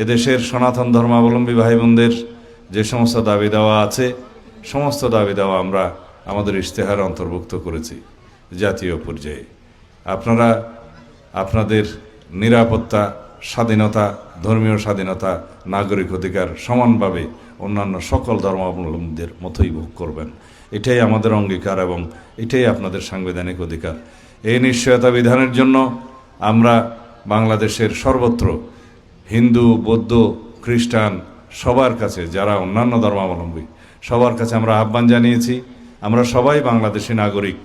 এদেশের সনাতন ধর্মাবলম্বী ভাই বোনদের যে সমস্ত দাবি দেওয়া আছে, সমস্ত দাবি দেওয়া আমরা আমাদের ইশতেহারে অন্তর্ভুক্ত করেছি জাতীয় পর্যায়ে। আপনারা আপনাদের নিরাপত্তা, স্বাধীনতা, ধর্মীয় স্বাধীনতা, নাগরিক অধিকার সমানভাবে অন্যান্য সকল ধর্মাবলম্বীদের মতোই ভোগ করবেন। এটাই আমাদের অঙ্গীকার এবং এটাই আপনাদের সাংবিধানিক অধিকার। এই নিশ্চয়তা বিধানের জন্য আমরা বাংলাদেশের সর্বত্র হিন্দু, বৌদ্ধ, খ্রিস্টান সবার কাছে, যারা অন্যান্য ধর্মাবলম্বী সবার কাছে আমরা আহ্বান জানিয়েছি। আমরা সবাই বাংলাদেশি নাগরিক।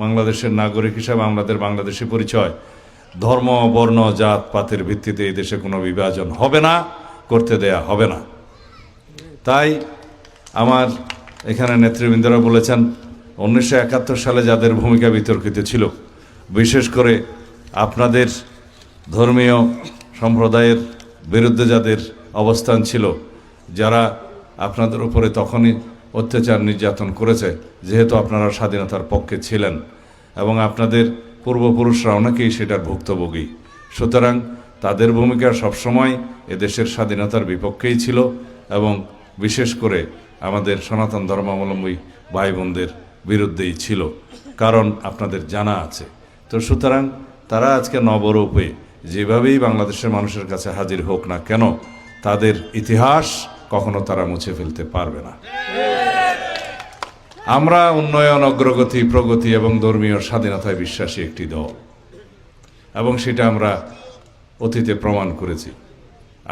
বাংলাদেশের নাগরিক হিসাবে আমাদের বাংলাদেশি পরিচয়। ধর্ম, বর্ণ, জাত পাতের ভিত্তিতে এই দেশে কোনো বিভাজন হবে না, করতে দেয়া হবে না। তাই আমার এখানে নেতৃবৃন্দরা বলেছেন 1971 সালে যাদের ভূমিকা বিতর্কিত ছিল, বিশেষ করে আপনাদের ধর্মীয় সম্প্রদায়ের বিরুদ্ধে যাদের অবস্থান ছিল, যারা আপনাদের উপরে তখনই অত্যাচার নির্যাতন করেছে, যেহেতু আপনারা স্বাধীনতার পক্ষে ছিলেন এবং আপনাদের পূর্বপুরুষরা অনেকেই সেটার ভুক্তভোগী, সুতরাং তাদের ভূমিকা সবসময় এদেশের স্বাধীনতার বিপক্ষেই ছিল এবং বিশেষ করে আমাদের সনাতন ধর্মাবলম্বী ভাই বোনদের বিরুদ্ধেই ছিল, কারণ আপনাদের জানা আছে। তো সুতরাং তারা আজকে নবরূপে যেভাবেই বাংলাদেশের মানুষের কাছে হাজির হোক না কেন, তাদের ইতিহাস কখনো তারা মুছে ফেলতে পারবে না। আমরা উন্নয়ন, অগ্রগতি, প্রগতি এবং ধর্মীয় স্বাধীনতায় বিশ্বাসী একটি দল এবং সেটা আমরা অতীতে প্রমাণ করেছি।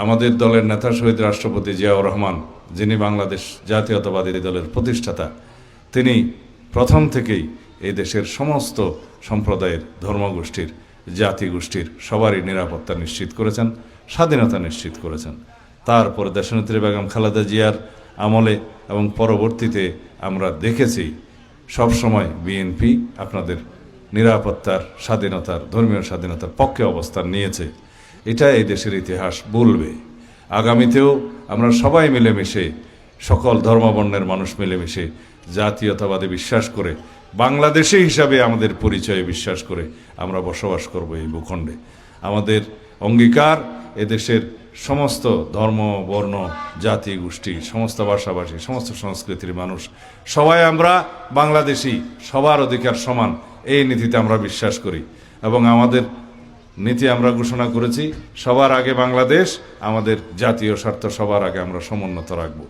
আমাদের দলের নেতা শহীদ রাষ্ট্রপতি জিয়াউর রহমান, যিনি বাংলাদেশ জাতীয়তাবাদী দলের প্রতিষ্ঠাতা, তিনি প্রথম থেকেই এই দেশের সমস্ত সম্প্রদায়ের, ধর্মগোষ্ঠীর, জাতিগোষ্ঠীর সবারই নিরাপত্তা নিশ্চিত করেছেন, স্বাধীনতা নিশ্চিত করেছেন। তারপর দেশনেত্রী বেগম খালেদা জিয়ার আমলে এবং পরবর্তীতে আমরা দেখেছি সবসময় বিএনপি আপনাদের নিরাপত্তার, স্বাধীনতার, ধর্মীয় স্বাধীনতার পক্ষে অবস্থান নিয়েছে। এটা এই দেশের ইতিহাস বলবে। আগামীতেও আমরা সবাই মিলেমিশে, সকল ধর্মবর্ণের মানুষ মিলেমিশে জাতীয়তাবাদে বিশ্বাস করে, বাংলাদেশি হিসাবে আমাদের পরিচয়ে বিশ্বাস করে আমরা বসবাস করব এই ভূখণ্ডে। আমাদের অঙ্গীকার এদেশের সমস্ত ধর্ম, বর্ণ, জাতি, গোষ্ঠী, সমস্ত ভাষাভাষী, সমস্ত সংস্কৃতির মানুষ সবাই আমরা বাংলাদেশি, সবার অধিকার সমান, এই নীতিতে আমরা বিশ্বাস করি এবং আমাদের নীতি আমরা ঘোষণা করেছি সবার আগে বাংলাদেশ, আমাদের জাতীয় স্বার্থ সবার আগে আমরা সমুন্নত রাখব।